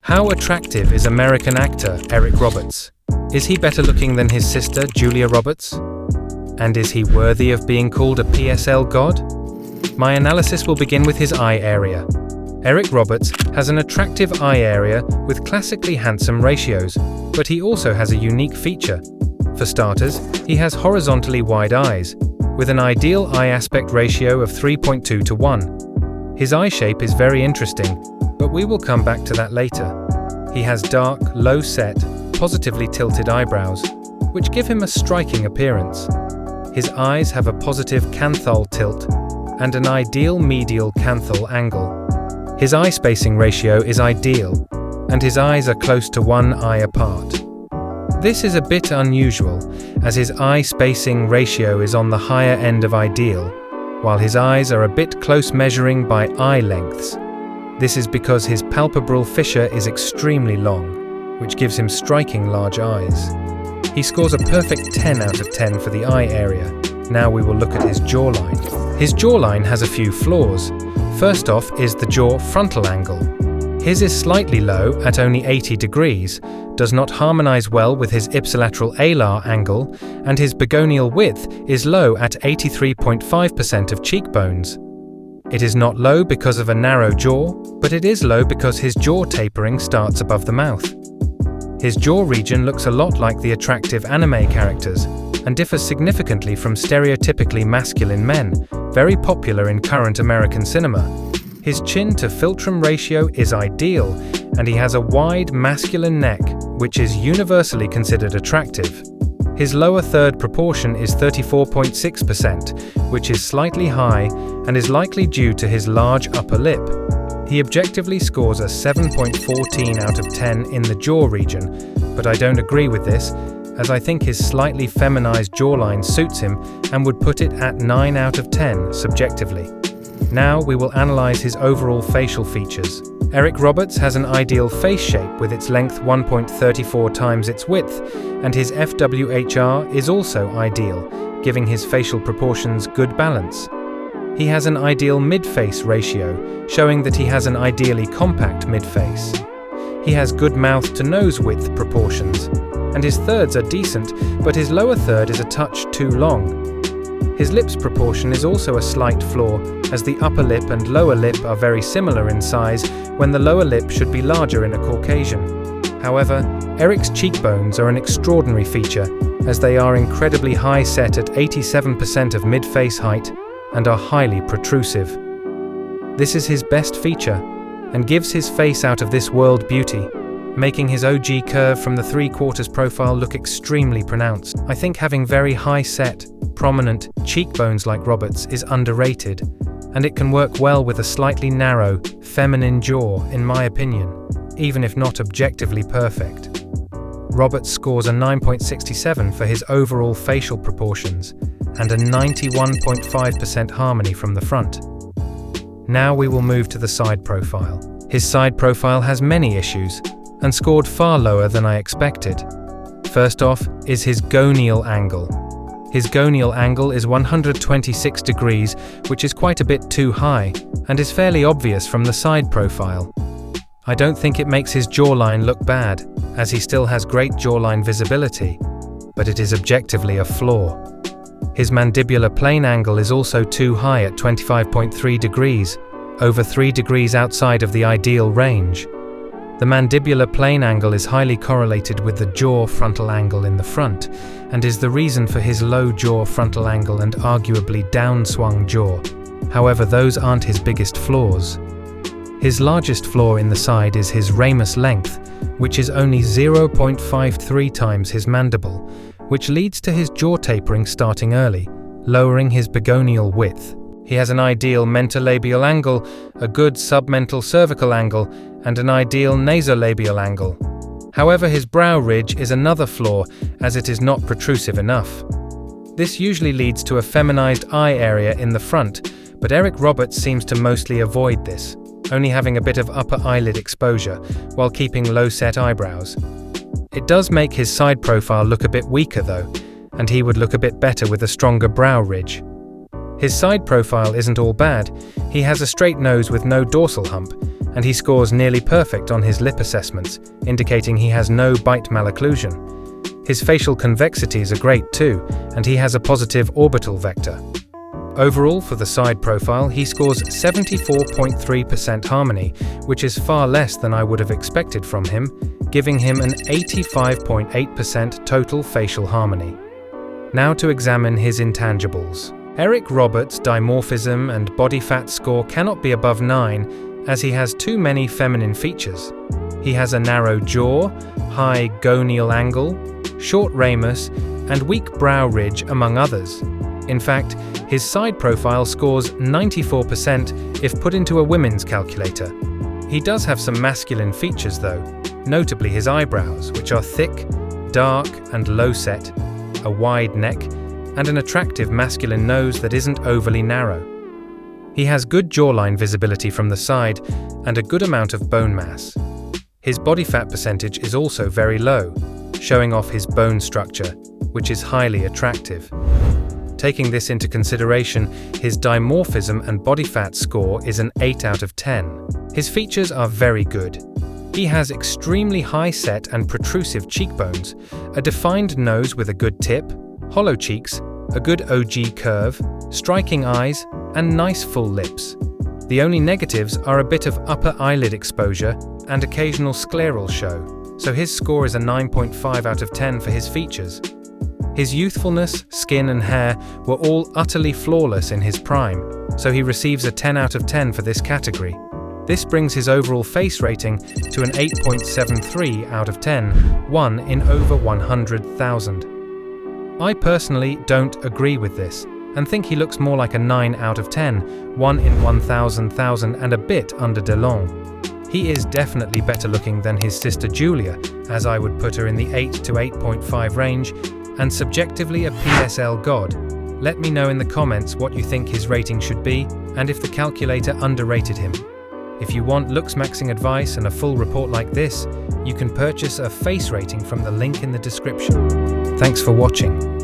How attractive is American actor Eric Roberts? Is he better looking than his sister Julia Roberts? And is he worthy of being called a PSL god? My analysis will begin with his eye area. Eric Roberts has an attractive eye area with classically handsome ratios, but he also has a unique feature. For starters, he has horizontally wide eyes, with an ideal eye aspect ratio of 3.2 to 1. His eye shape is very interesting, but we will come back to that later. He has dark, low-set, positively tilted eyebrows, which give him a striking appearance. His eyes have a positive canthal tilt and an ideal medial canthal angle. His eye spacing ratio is ideal, and his eyes are close to one eye apart. This is a bit unusual, as his eye spacing ratio is on the higher end of ideal, while his eyes are a bit close measuring by eye lengths. This is because his palpebral fissure is extremely long, which gives him striking large eyes. He scores a perfect 10 out of 10 for the eye area. Now we will look at his jawline. His jawline has a few flaws. First off is the jaw frontal angle. His is slightly low at only 80 degrees, does not harmonize well with his ipsilateral alar angle, and his begonial width is low at 83.5% of cheekbones. It is not low because of a narrow jaw, but it is low because his jaw tapering starts above the mouth. His jaw region looks a lot like the attractive anime characters and differs significantly from stereotypically masculine men, very popular in current American cinema. His chin to philtrum ratio is ideal, and he has a wide masculine neck, which is universally considered attractive. His lower third proportion is 34.6%, which is slightly high and is likely due to his large upper lip. He objectively scores a 7.14 out of 10 in the jaw region, but I don't agree with this, as I think his slightly feminized jawline suits him and would put it at 9 out of 10 subjectively. Now we will analyze his overall facial features. Eric Roberts has an ideal face shape with its length 1.34 times its width, and his FWHR is also ideal, giving his facial proportions good balance. He has an ideal mid-face ratio, showing that he has an ideally compact mid-face. He has good mouth-to-nose width proportions, and his thirds are decent, but his lower third is a touch too long. His lips proportion is also a slight flaw, as the upper lip and lower lip are very similar in size when the lower lip should be larger in a Caucasian. However, Eric's cheekbones are an extraordinary feature, as they are incredibly high set at 87% of mid-face height and are highly protrusive. This is his best feature, and gives his face out of this world beauty, making his OG curve from the 3/4 profile look extremely pronounced. I think having very high set, prominent cheekbones like Roberts is underrated, and it can work well with a slightly narrow, feminine jaw, in my opinion, even if not objectively perfect. Roberts scores a 9.67 for his overall facial proportions, and a 91.5% harmony from the front. Now we will move to the side profile. His side profile has many issues, and scored far lower than I expected. First off is his gonial angle. His gonial angle is 126 degrees, which is quite a bit too high, and is fairly obvious from the side profile. I don't think it makes his jawline look bad, as he still has great jawline visibility, but it is objectively a flaw. His mandibular plane angle is also too high at 25.3 degrees, over 3 degrees outside of the ideal range. The mandibular plane angle is highly correlated with the jaw frontal angle in the front, and is the reason for his low jaw frontal angle and arguably downswung jaw. However, those aren't his biggest flaws. His largest flaw in the side is his ramus length, which is only 0.53 times his mandible, which leads to his jaw tapering starting early, lowering his begonial width. He has an ideal mentolabial angle, a good submental cervical angle, and an ideal nasolabial angle. However, his brow ridge is another flaw, as it is not protrusive enough. This usually leads to a feminized eye area in the front, but Eric Roberts seems to mostly avoid this, only having a bit of upper eyelid exposure, while keeping low-set eyebrows. It does make his side profile look a bit weaker though, and he would look a bit better with a stronger brow ridge. His side profile isn't all bad. He has a straight nose with no dorsal hump, and he scores nearly perfect on his lip assessments, indicating he has no bite malocclusion. His facial convexities are great too, and he has a positive orbital vector. Overall, for the side profile, he scores 74.3% harmony, which is far less than I would have expected from him, giving him an 85.8% total facial harmony. Now to examine his intangibles. Eric Roberts' dimorphism and body fat score cannot be above 9, as he has too many feminine features. He has a narrow jaw, high gonial angle, short ramus, and weak brow ridge, among others. In fact, his side profile scores 94% if put into a women's calculator. He does have some masculine features though, notably his eyebrows, which are thick, dark, and low set, a wide neck, and an attractive masculine nose that isn't overly narrow. He has good jawline visibility from the side and a good amount of bone mass. His body fat percentage is also very low, showing off his bone structure, which is highly attractive. Taking this into consideration, his dimorphism and body fat score is an 8 out of 10. His features are very good. He has extremely high set and protrusive cheekbones, a defined nose with a good tip, hollow cheeks, a good OG curve, striking eyes, and nice full lips. The only negatives are a bit of upper eyelid exposure and occasional scleral show, so his score is a 9.5 out of 10 for his features. His youthfulness, skin and hair were all utterly flawless in his prime, so he receives a 10 out of 10 for this category. This brings his overall face rating to an 8.73 out of 10, 1 in over 100,000. I personally don't agree with this, and think he looks more like a 9 out of 10, 1 in 1,000,000 and a bit under DeLong. He is definitely better looking than his sister Julia, as I would put her in the 8 to 8.5 range, and subjectively a PSL god. Let me know in the comments what you think his rating should be, and if the calculator underrated him. If you want looks maxing advice and a full report like this, you can purchase a face rating from the link in the description. Thanks for watching.